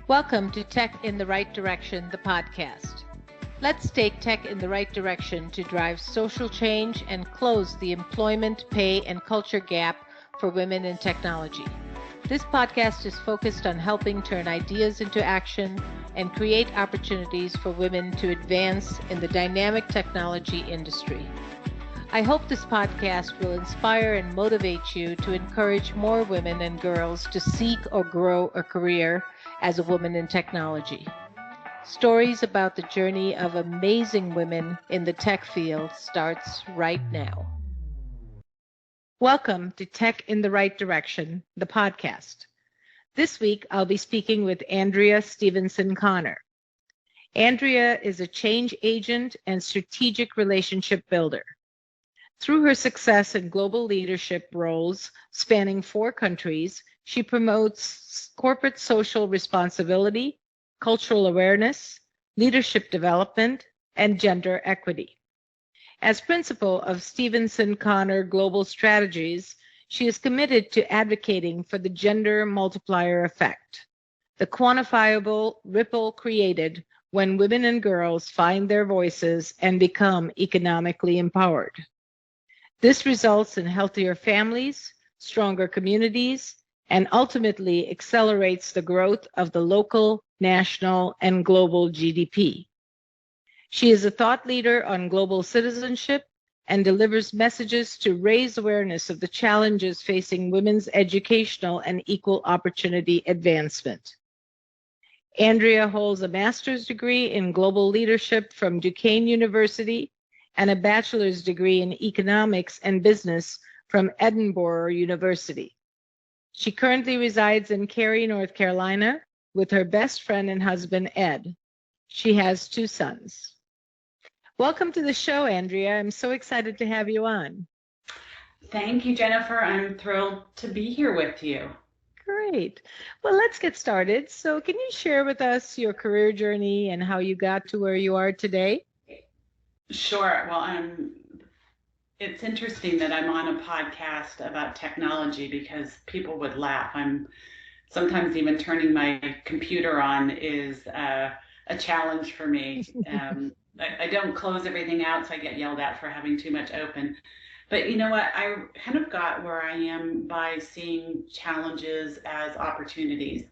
Welcome to Tech in the Right Direction, the podcast. Let's take tech in the right direction to drive social change and close the employment, pay, and culture gap for women in technology. This podcast is focused on helping turn ideas into action and create opportunities for women to advance in the dynamic technology industry. I hope this podcast will inspire and motivate you to encourage more women and girls to seek or grow a career as a woman in technology. Stories about the journey of amazing women in the tech field starts right now. Welcome to Tech in the Right Direction, the podcast. This week, I'll be speaking with Andrea Stevenson Conner. Andrea is a change agent and strategic relationship builder. Through her success in global leadership roles spanning 4 countries, she promotes corporate social responsibility, cultural awareness, leadership development, and gender equity. As principal of Stevenson Conner Global Strategies, she is committed to advocating for the gender multiplier effect, the quantifiable ripple created when women and girls find their voices and become economically empowered. This results in healthier families, stronger communities, and ultimately accelerates the growth of the local, national, and global GDP. She is a thought leader on global citizenship and delivers messages to raise awareness of the challenges facing women's educational and equal opportunity advancement. Andrea holds a master's degree in global leadership from Duquesne University and a bachelor's degree in economics and business from Edinburgh University. She currently resides in Cary, North Carolina, with her best friend and husband, Ed. She has 2 sons. Welcome to the show, Andrea. I'm so excited to have you on. Thank you, Jennifer. I'm thrilled to be here with you. Great. Well, let's get started. So can you share with us your career journey and how you got to where you are today? Sure. Well, it's interesting that I'm on a podcast about technology because people would laugh. I'm sometimes even turning my computer on is a challenge for me. I don't close everything out, so I get yelled at for having too much open. But you know what? I kind of got where I am by seeing challenges as opportunities.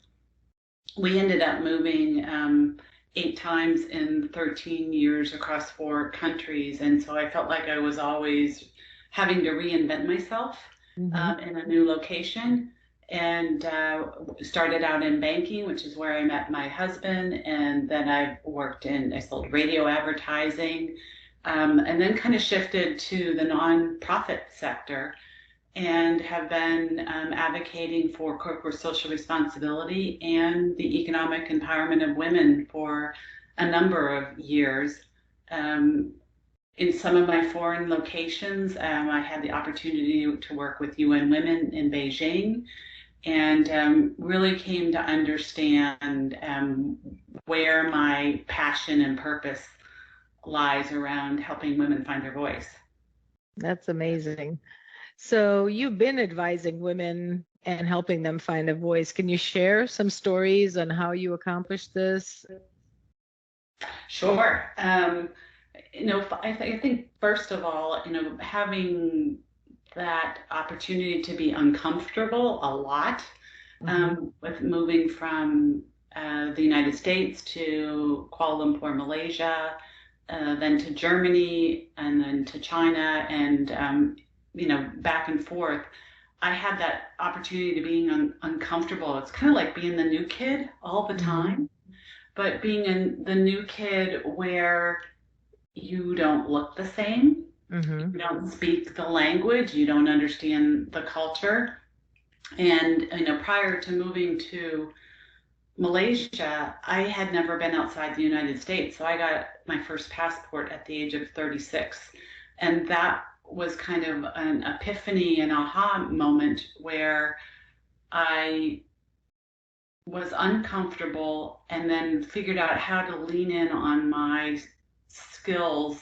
We ended up moving 8 times in 13 years across 4 countries. And so I felt like I was always having to reinvent myself in a new location. And started out in banking, which is where I met my husband. And then I sold radio advertising, and then kind of shifted to the nonprofit sector and have been advocating for corporate social responsibility and the economic empowerment of women for a number of years. In some of my foreign locations, I had the opportunity to work with UN Women in Beijing and really came to understand where my passion and purpose lies around helping women find their voice. That's amazing. So you've been advising women and helping them find a voice. Can you share some stories on how you accomplished this? Sure. I think first of all, having that opportunity to be uncomfortable a lot with moving from the United States to Kuala Lumpur, Malaysia, then to Germany, and then to China, and back and forth. I had that opportunity to being uncomfortable. It's kind of like being the new kid all the time, but being the new kid where you don't look the same, you don't speak the language, you don't understand the culture. And prior to moving to Malaysia, I had never been outside the United States, so I got my first passport at the age of 36, and that was kind of an epiphany and aha moment where I was uncomfortable and then figured out how to lean in on my skills,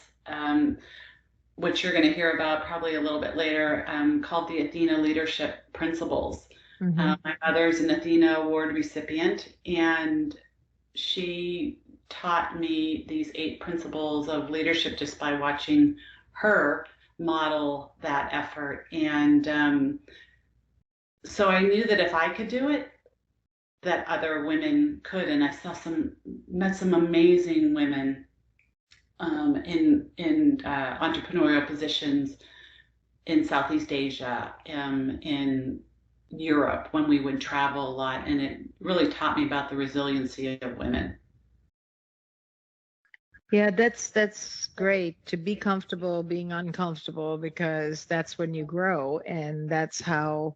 which you're going to hear about probably a little bit later, called the Athena Leadership Principles. Mm-hmm. My mother's an Athena Award recipient, and she taught me these 8 principles of leadership just by watching her model that effort. And so I knew that if I could do it, that other women could. And I met some amazing women in entrepreneurial positions in Southeast Asia, in Europe when we would travel a lot, and it really taught me about the resiliency of women. Yeah, that's great to be comfortable being uncomfortable, because that's when you grow, and that's how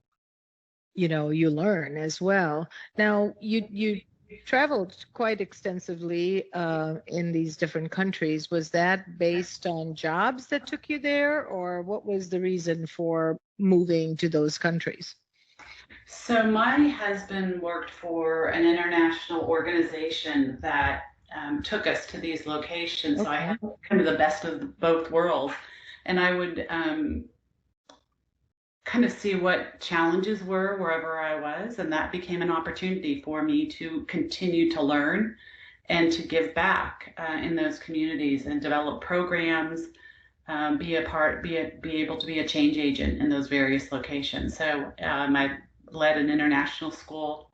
you learn as well. Now, you traveled quite extensively in these different countries. Was that based on jobs that took you there, or what was the reason for moving to those countries? So my husband worked for an international organization that took us to these locations. So I Okay. had kind of the best of both worlds, and I would kind of see what challenges were wherever I was, and that became an opportunity for me to continue to learn and to give back in those communities and develop programs, be able to be a change agent in those various locations. So I led an international school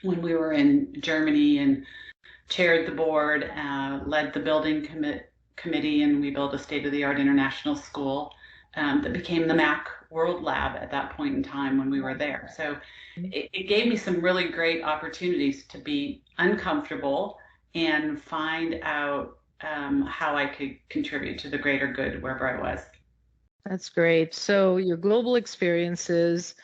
when we were in Germany and chaired the board, led the building committee, and we built a state-of-the-art international school that became the MAC World Lab at that point in time when we were there. So it gave me some really great opportunities to be uncomfortable and find out how I could contribute to the greater good wherever I was. That's great. So your global experiences,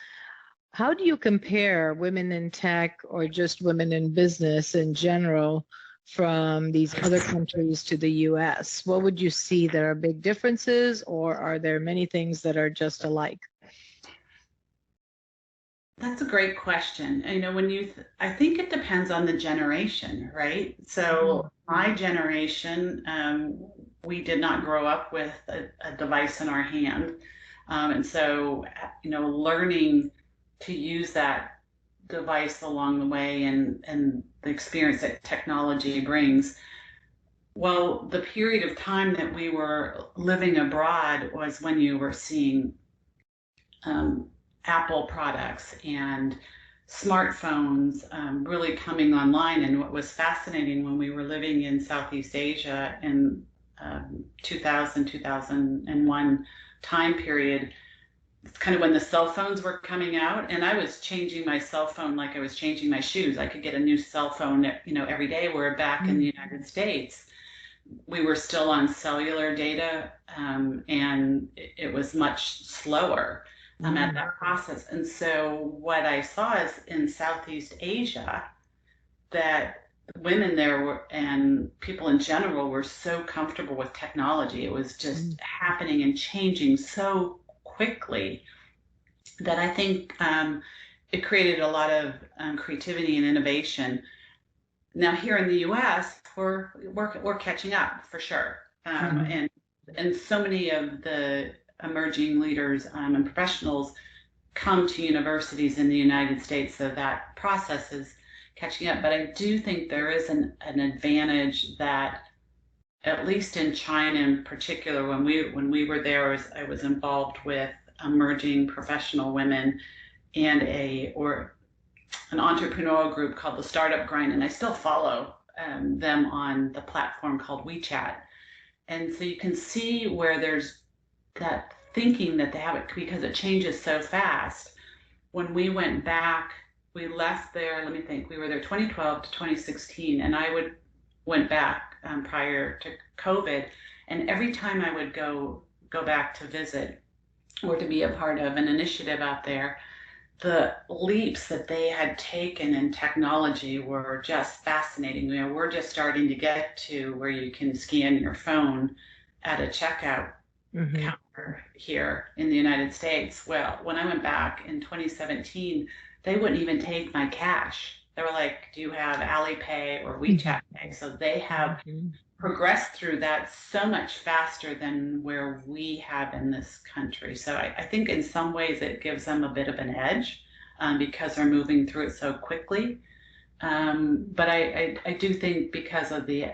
how do you compare women in tech or just women in business in general from these other countries to the US? What would you see there are big differences, or are there many things that are just alike? That's a great question. I think it depends on the generation, right? So my generation, we did not grow up with a device in our hand. And so, learning to use that device along the way and the experience that technology brings. Well, the period of time that we were living abroad was when you were seeing um, Apple products and smartphones really coming online. And what was fascinating when we were living in Southeast Asia in 2000, 2001 time period, it's kind of when the cell phones were coming out, and I was changing my cell phone like I was changing my shoes. I could get a new cell phone, every day. Where back in the United States, we were still on cellular data, and it was much slower at that process. And so what I saw is in Southeast Asia that women there and people in general were so comfortable with technology. It was just happening and changing so quickly that I think it created a lot of creativity and innovation. Now here in the U.S., we're catching up for sure, and so many of the emerging leaders and professionals come to universities in the United States, so that process is catching up. But I do think there is an advantage that, at least in China in particular, when we were there, I was involved with emerging professional women and an entrepreneurial group called the Startup Grind, and I still follow them on the platform called WeChat. And so you can see where there's that thinking that they have it because it changes so fast. When we went back, we left there, let me think, we were there 2012 to 2016, and went back prior to COVID, and every time I would go back to visit or to be a part of an initiative out there, the leaps that they had taken in technology were just fascinating. We're just starting to get to where you can scan your phone at a checkout counter here in the United States. Well, when I went back in 2017, they wouldn't even take my cash. They were like, do you have Alipay or WeChat Pay? So they have progressed through that so much faster than where we have in this country. So I think in some ways it gives them a bit of an edge because they're moving through it so quickly. But I do think because of the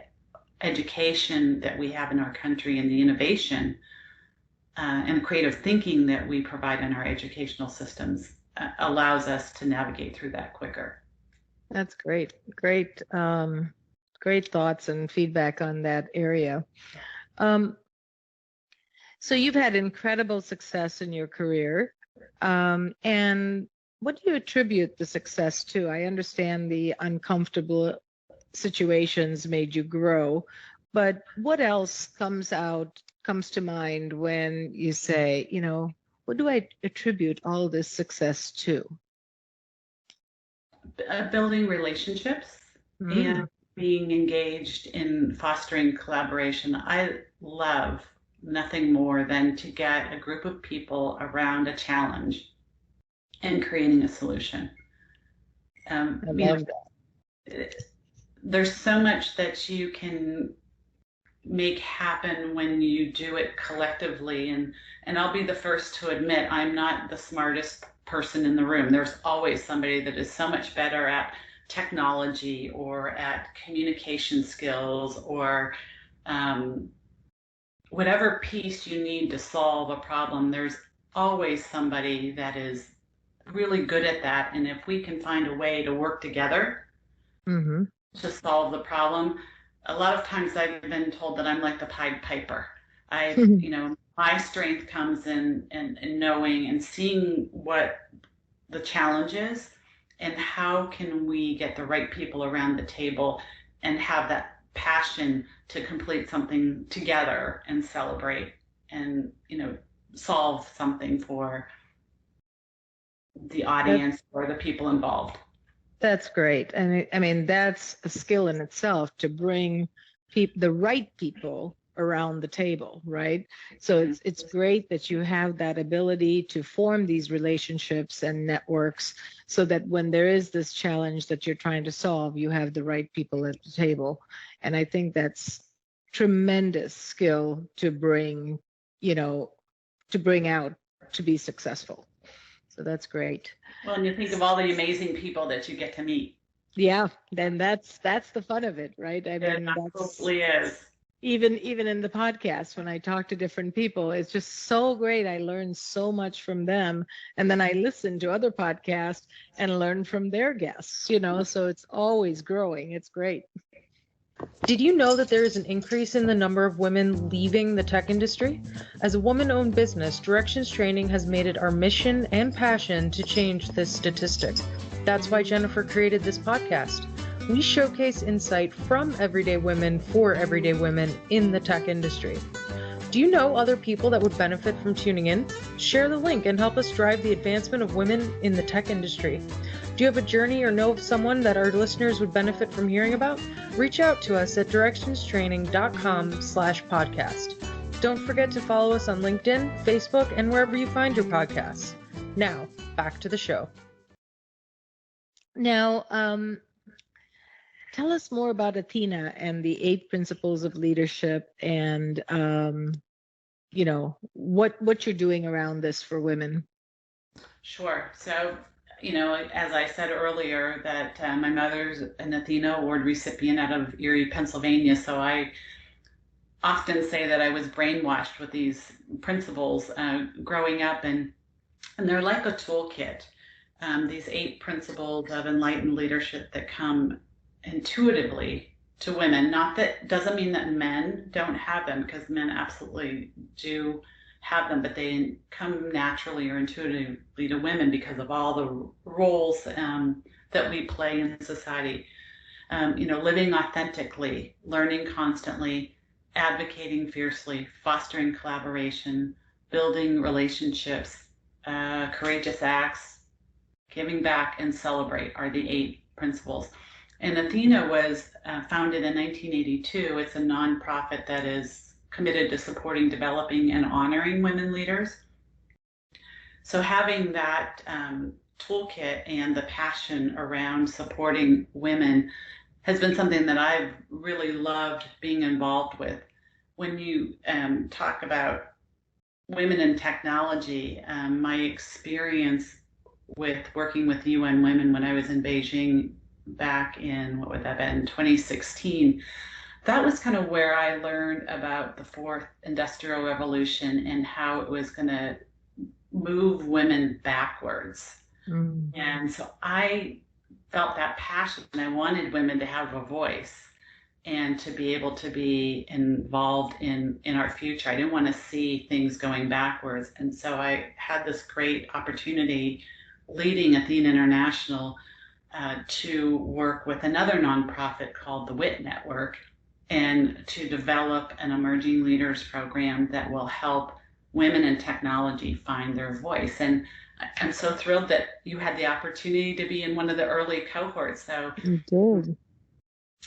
education that we have in our country and the innovation and creative thinking that we provide in our educational systems allows us to navigate through that quicker. That's great. Great thoughts and feedback on that area. So you've had incredible success in your career. And what do you attribute the success to? I understand the uncomfortable situations made you grow, but what else comes to mind when you say, what do I attribute all this success to? Building relationships and being engaged in fostering collaboration. I love nothing more than to get a group of people around a challenge and creating a solution. I love that. There's so much that you can make happen when you do it collectively. And I'll be the first to admit I'm not the smartest person in the room. There's always somebody that is so much better at technology or at communication skills or whatever piece you need to solve a problem. There's always somebody that is really good at that. And if we can find a way to work together to solve the problem, a lot of times I've been told that I'm like the Pied Piper. My strength comes in knowing and seeing what the challenge is and how can we get the right people around the table and have that passion to complete something together and celebrate and, solve something for the audience or the people involved. That's great. And I mean, that's a skill in itself to bring the right people around the table, right? So it's great that you have that ability to form these relationships and networks so that when there is this challenge that you're trying to solve, you have the right people at the table. And I think that's tremendous skill to bring, out to be successful. So that's great. Well, and you think of all the amazing people that you get to meet. Yeah, then that's the fun of it, right? I mean, it absolutely is. Even in the podcast, when I talk to different people, it's just so great. I learn so much from them, and then I listen to other podcasts and learn from their guests. So it's always growing. It's great. Did you know that there is an increase in the number of women leaving the tech industry? As a woman-owned business, Directions Training has made it our mission and passion to change this statistic. That's why Jennifer created this podcast. We showcase insight from everyday women for everyday women in the tech industry. Do you know other people that would benefit from tuning in? Share the link and help us drive the advancement of women in the tech industry. Do you have a journey or know of someone that our listeners would benefit from hearing about? Reach out to us at directionstraining.com/podcast. Don't forget to follow us on LinkedIn, Facebook, and wherever you find your podcasts. Now, back to the show. Now, tell us more about Athena and the 8 principles of leadership and, what you're doing around this for women. Sure. So, as I said earlier, that my mother's an Athena Award recipient out of Erie, Pennsylvania. So I often say that I was brainwashed with these principles growing up, and they're like a toolkit. These 8 principles of enlightened leadership that come intuitively to women. Not that doesn't mean that men don't have them, because men absolutely do have them, but they come naturally or intuitively to women because of all the roles that we play in society. Living authentically, learning constantly, advocating fiercely, fostering collaboration, building relationships, courageous acts, giving back, and celebrate are the 8 principles. And Athena was founded in 1982. It's a nonprofit that is committed to supporting, developing, and honoring women leaders. So having that toolkit and the passion around supporting women has been something that I've really loved being involved with. When you talk about women in technology, my experience with working with UN Women when I was in Beijing back in, what would that have been, 2016. That was kind of where I learned about the fourth industrial revolution and how it was going to move women backwards. And so I felt that passion and I wanted women to have a voice and to be able to be involved in our future. I didn't want to see things going backwards. And so I had this great opportunity leading Athena International to work with another nonprofit called the WIT Network and to develop an emerging leaders program that will help women in technology find their voice. And I'm so thrilled that you had the opportunity to be in one of the early cohorts. So You did.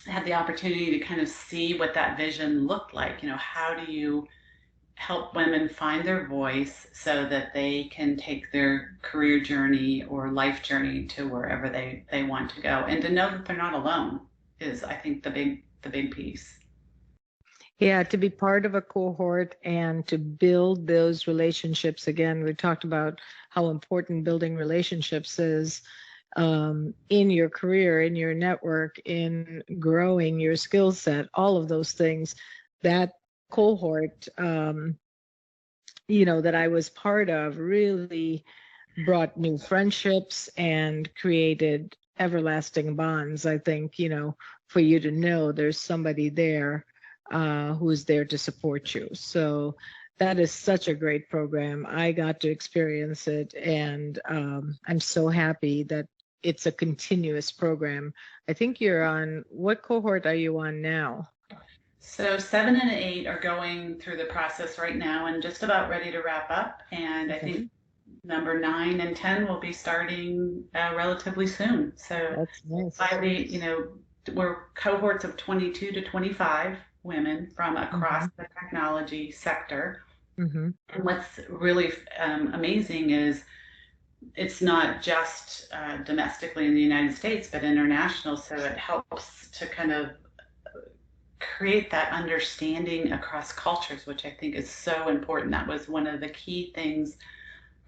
I had the opportunity to kind of see what that vision looked like. How do you help women find their voice so that they can take their career journey or life journey to wherever they want to go, and to know that they're not alone is, I think, the big piece. Yeah, to be part of a cohort and to build those relationships. Again, we talked about how important building relationships is in your career, in your network, in growing your skill set, all of those things. That cohort, that I was part of really brought new friendships and created everlasting bonds. I think, for you to know there's somebody there who's there to support you. So that is such a great program. I got to experience it, and I'm so happy that it's a continuous program. I think you're on, what cohort are you on now? So 7 and 8 are going through the process right now and just about ready to wrap up. And I think number 9 and 10 will be starting relatively soon. So That's nice. by we're cohorts of 22 to 25 women from across the technology sector. And what's really amazing is it's not just domestically in the United States, but international. So it helps to kind of create that understanding across cultures, which I think is so important. That was one of the key things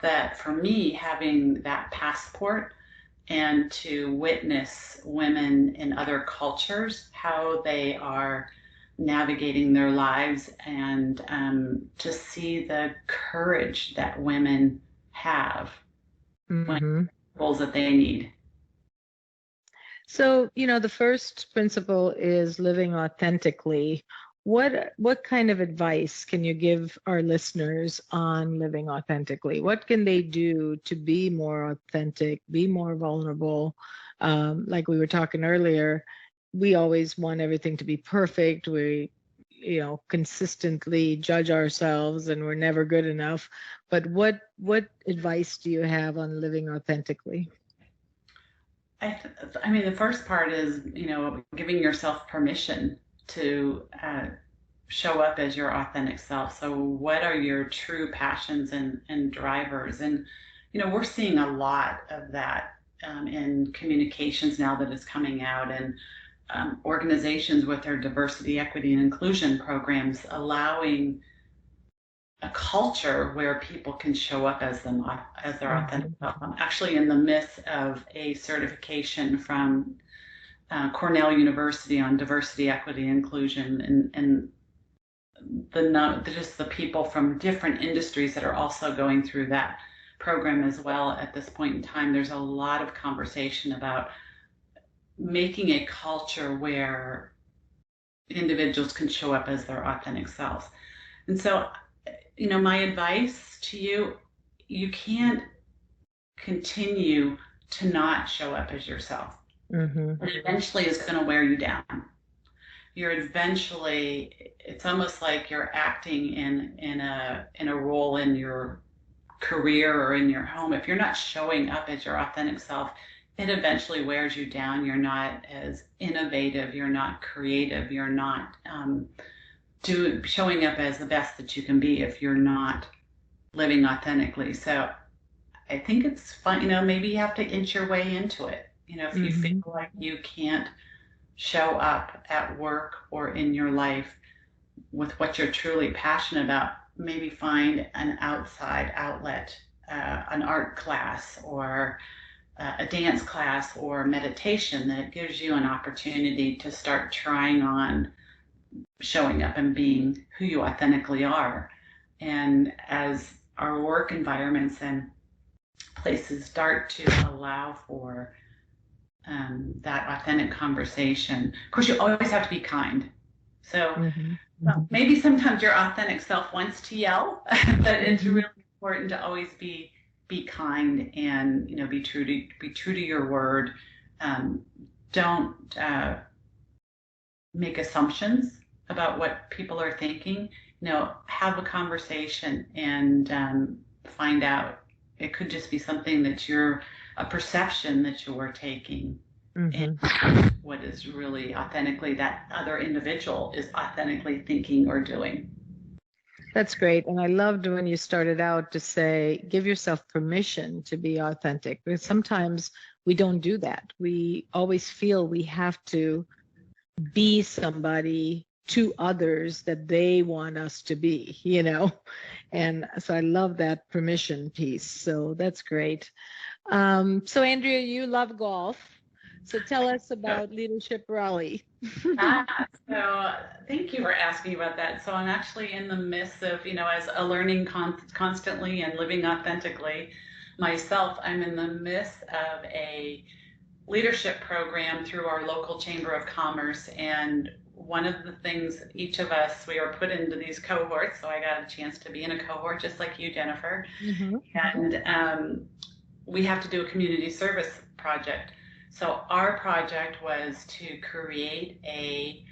that, for me, having that passport and to witness women in other cultures, how they are navigating their lives, and to see the courage that women have when goals that they need. So, the first principle is living authentically. What kind of advice can you give our listeners on living authentically? What can they do to be more authentic, be more vulnerable? Like we were talking earlier, we always want everything to be perfect. We, consistently judge ourselves and we're never good enough. But what advice do you have on living authentically? I mean, the first part is, giving yourself permission to show up as your authentic self. So what are your true passions and drivers? And, we're seeing a lot of that in communications now that is coming out, and organizations with their diversity, equity, and inclusion programs allowing a culture where people can show up as their authentic self. I'm actually in the midst of a certification from Cornell University on diversity, equity, and inclusion, and just the people from different industries that are also going through that program as well. At this point in time, there's a lot of conversation about making a culture where individuals can show up as their authentic selves. And so, my advice to you, you can't continue to not show up as yourself. It eventually is going to wear you down. It's almost like you're acting in a role in your career or in your home. If you're not showing up as your authentic self, it eventually wears you down. You're not as innovative. You're not creative. You're not showing up as the best that you can be if you're not living authentically. So I think it's fun, maybe you have to inch your way into it. If you feel like you can't show up at work or in your life with what you're truly passionate about, maybe find an outside outlet an art class or a dance class or meditation, that it gives you an opportunity to start trying on showing up and being who you authentically are. And as our work environments and places start to allow for that authentic conversation, of course, you always have to be kind. So maybe sometimes your authentic self wants to yell, but it's really important to always be kind and be true to your word. Don't make assumptions about what people are thinking. Have a conversation and find out. It could just be something that a perception that you're taking, and what is really authentically that other individual is authentically thinking or doing. That's great. And I loved when you started out to say, give yourself permission to be authentic, because sometimes we don't do that. We always feel we have to be somebody to others that they want us to be, And so I love that permission piece. So that's great. So Andrea, you love golf. So tell us about Leadership Raleigh. So thank you for asking about that. So I'm actually in the midst of, as a learning constantly and living authentically myself, I'm in the midst of a leadership program through our local Chamber of Commerce. And one of the things, each of us, we are put into these cohorts. So I got a chance to be in a cohort just like you, Jennifer. And we have to do a community service project. So our project was to create a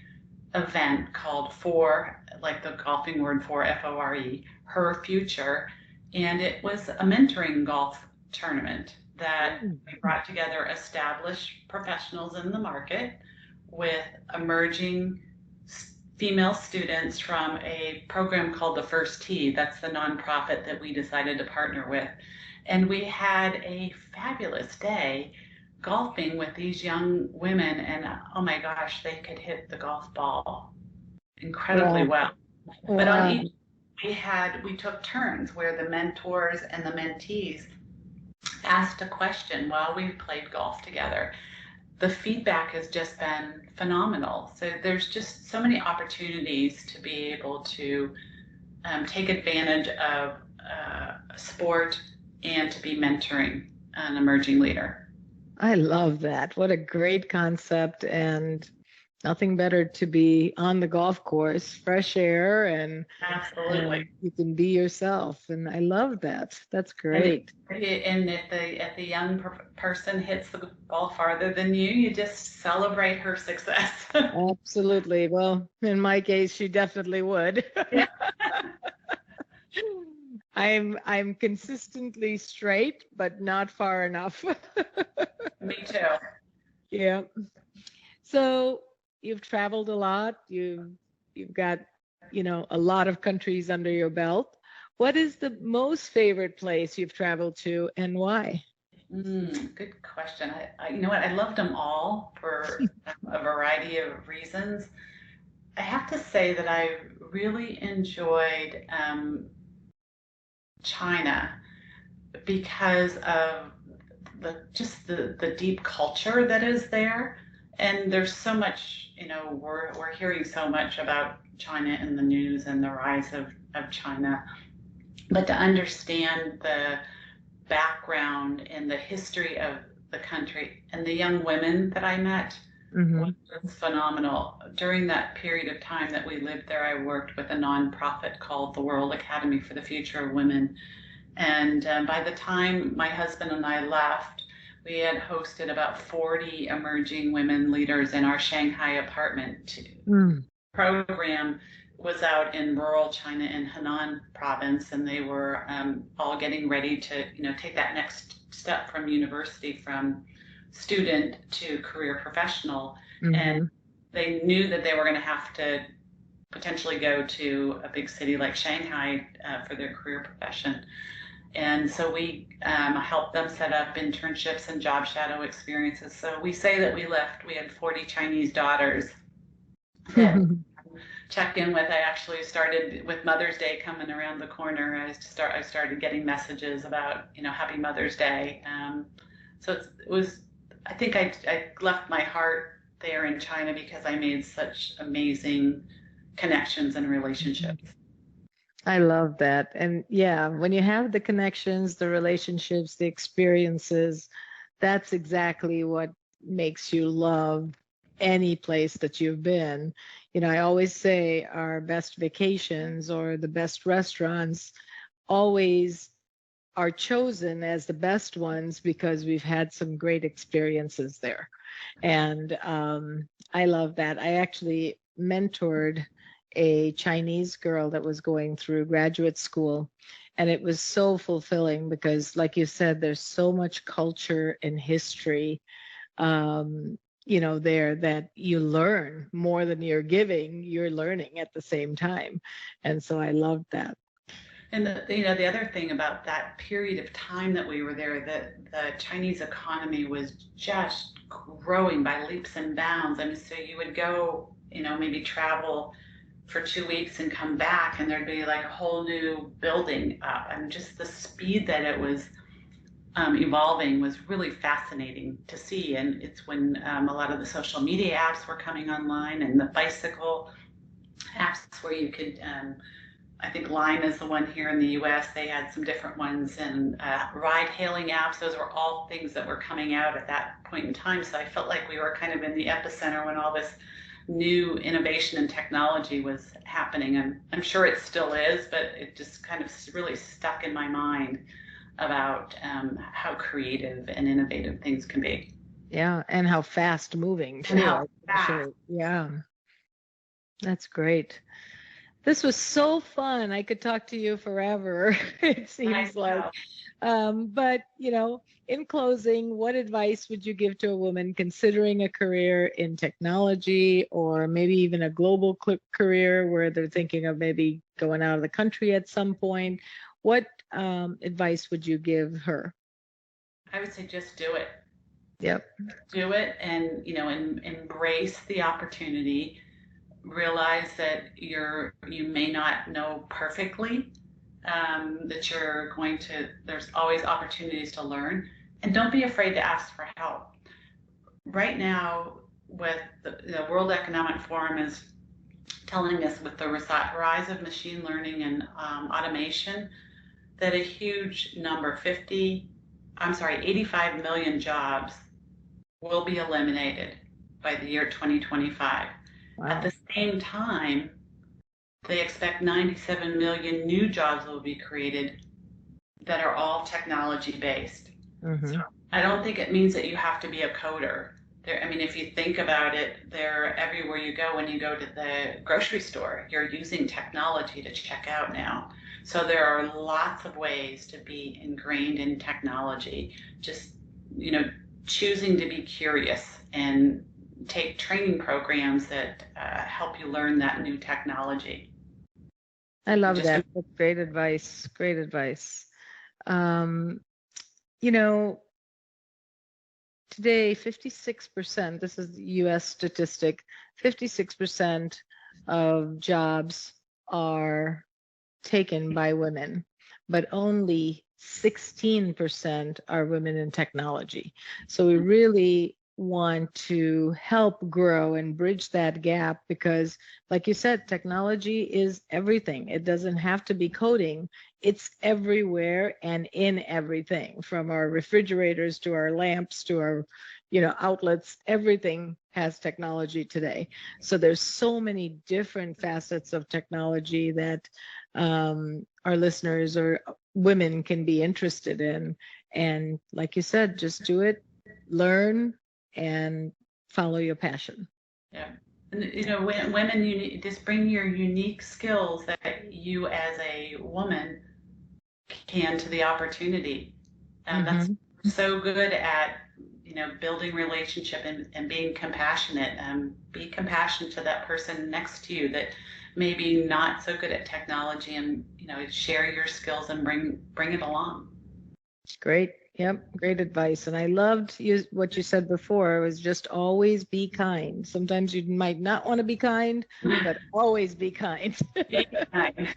event called For, like the golfing word for, F-O-R-E, Her Future. And it was a mentoring golf tournament that we brought together established professionals in the market with emerging female students from a program called the First Tee. That's the nonprofit that we decided to partner with. And we had a fabulous day golfing with these young women, and oh my gosh, they could hit the golf ball incredibly well. But on each, we took turns where the mentors and the mentees asked a question while we played golf together. The feedback has just been phenomenal. So there's just so many opportunities to be able to take advantage of sport and to be mentoring an emerging leader. I love that. What a great concept, and nothing better to be on the golf course, fresh air, and absolutely, you can be yourself. And I love that. That's great. And if the young person hits the ball farther than you just celebrate her success. Absolutely. Well, in my case, she definitely would. I'm consistently straight, but not far enough. Me too. Yeah. So you've traveled a lot. You've got, a lot of countries under your belt. What is the most favorite place you've traveled to, and why? Good question. You know what? I loved them all for a variety of reasons. I have to say that I really enjoyed China because of the deep culture that is there. And there's so much, we're hearing so much about China in the news and the rise of China. But to understand the background and the history of the country and the young women that I met was phenomenal. During that period of time that we lived there, I worked with a nonprofit called the World Academy for the Future of Women. And by the time my husband and I left, we had hosted about 40 emerging women leaders in our Shanghai apartment. Program was out in rural China in Henan province, and they were all getting ready to, take that next step from university, from student to career professional. And they knew that they were going to have to potentially go to a big city like Shanghai for their career profession. And so we helped them set up internships and job shadow experiences. So we say that we had 40 Chinese daughters that check in with. I actually started with Mother's Day coming around the corner. I started getting messages about, Happy Mother's Day. So it was. I think I left my heart there in China because I made such amazing connections and relationships. I love that. And yeah, when you have the connections, the relationships, the experiences, that's exactly what makes you love any place that you've been. I always say our best vacations or the best restaurants always are chosen as the best ones because we've had some great experiences there. And I love that. I actually mentored a Chinese girl that was going through graduate school. And it was so fulfilling because, like you said, there's so much culture and history, there that you learn more than you're giving, you're learning at the same time. And so I loved that. And the other thing about that period of time that we were there, the Chinese economy was just growing by leaps and bounds. I mean, so you would go, maybe travel for 2 weeks and come back, and there'd be like a whole new building up, and just the speed that it was evolving was really fascinating to see. And it's when a lot of the social media apps were coming online, and the bicycle apps where you could. I think Line is the one here in the US. They had some different ones, and ride-hailing apps. Those were all things that were coming out at that point in time. So I felt like we were kind of in the epicenter when all this new innovation and technology was happening. And I'm sure it still is, but it just kind of really stuck in my mind about how creative and innovative things can be. Yeah, and how fast moving too. And how fast. Sure. Yeah, that's great. This was so fun. I could talk to you forever, it seems like. But, in closing, what advice would you give to a woman considering a career in technology or maybe even a global career where they're thinking of maybe going out of the country at some point? What advice would you give her? I would say just do it. Yep. Do it and, embrace the opportunity. Realize that you may not know perfectly, that you're going to, there's always opportunities to learn, and don't be afraid to ask for help. Right now, with the World Economic Forum is telling us with the rise of machine learning and automation, that a huge number, 85 million jobs will be eliminated by the year 2025. Wow. At the same time, they expect 97 million new jobs will be created that are all technology based. Mm-hmm. So I don't think it means that you have to be a coder. If you think about it, they're everywhere you go. When you go to the grocery store, you're using technology to check out now. So there are lots of ways to be ingrained in technology. Just, choosing to be curious and take training programs that help you learn that new technology. I love that. That's great advice. Great advice. Today, 56%, this is the US statistic, 56% of jobs are taken by women, but only 16% are women in technology. So we really want to help grow and bridge that gap because, like you said, technology is everything. It doesn't have to be coding. It's everywhere and in everything, from our refrigerators to our lamps to our, outlets. Everything has technology today. So there's so many different facets of technology that our listeners or women can be interested in. And like you said, just do it, learn, and follow your passion. Yeah. And, women, you just bring your unique skills that you as a woman can to the opportunity. That's so good at, building relationship and being compassionate. Be compassionate to that person next to you that maybe not so good at technology, and, share your skills and bring it along. Great. Yep, great advice. And I loved what you said before was just always be kind. Sometimes you might not want to be kind, but always be kind. Be kind.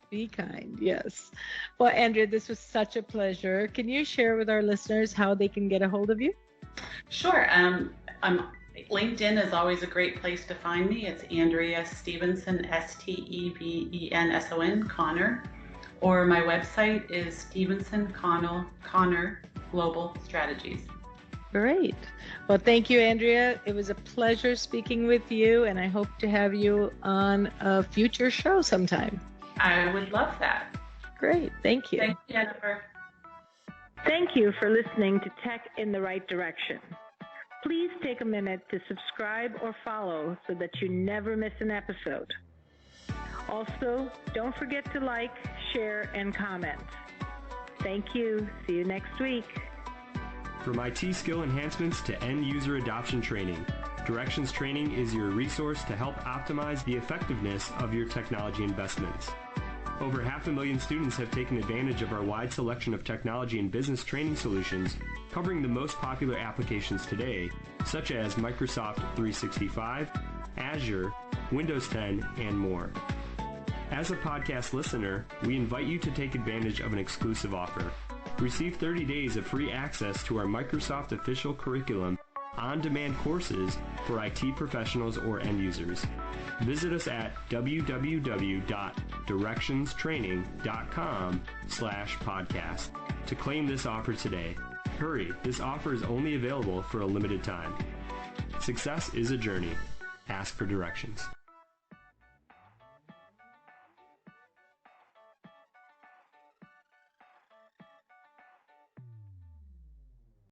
Be kind, yes. Well, Andrea, this was such a pleasure. Can you share with our listeners how they can get a hold of you? Sure. LinkedIn is always a great place to find me. It's Andrea Stevenson, Stevenson, Conner. Or my website is Stevenson Conner Global Strategies. Great. Well, thank you, Andrea. It was a pleasure speaking with you, and I hope to have you on a future show sometime. I would love that. Great. Thank you. Thanks, Jennifer. Thank you for listening to Tech in the Right Direction. Please take a minute to subscribe or follow so that you never miss an episode. Also, don't forget to like, share, and comment. Thank you. See you next week. From IT skill enhancements to end-user adoption training, Directions Training is your resource to help optimize the effectiveness of your technology investments. Over 500,000 students have taken advantage of our wide selection of technology and business training solutions, covering the most popular applications today, such as Microsoft 365, Azure, Windows 10, and more. As a podcast listener, we invite you to take advantage of an exclusive offer. Receive 30 days of free access to our Microsoft official curriculum on-demand courses for IT professionals or end users. Visit us at www.directionstraining.com/podcast to claim this offer today. Hurry, this offer is only available for a limited time. Success is a journey. Ask for directions.